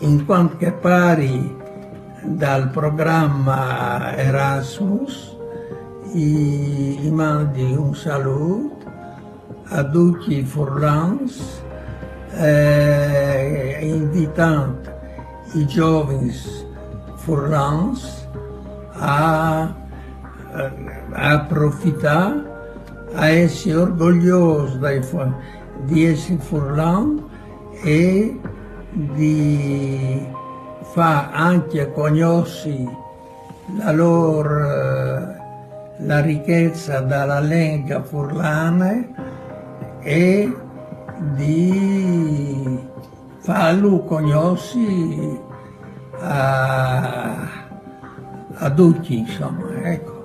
in quanto che pari dal programma Erasmus, gli mandi un saluto a tutti i Furlans, invitando i giovani Furlans a approfittare, a essere orgogliosi di essere Furlan e di far anche conoscere la ricchezza della lingua furlana e di farlo conoscere a tutti, insomma, ecco.